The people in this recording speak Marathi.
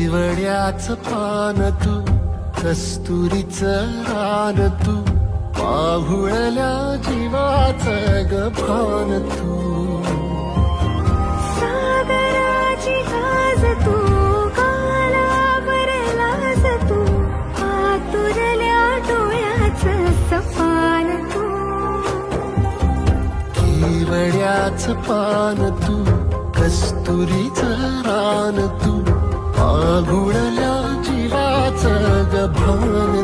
केवड्याच पान तू, कस्तुरीचं रान तू, पाहुळल्या जीवाचं गभान तू. सागराची लाज तू, कालावरलाज तू, आतुरल्या डोळ्याचं सपान तू. केवड्याच पान तू, कस्तुरीचं रान तू, पाहुळल्या जीवाचं गभान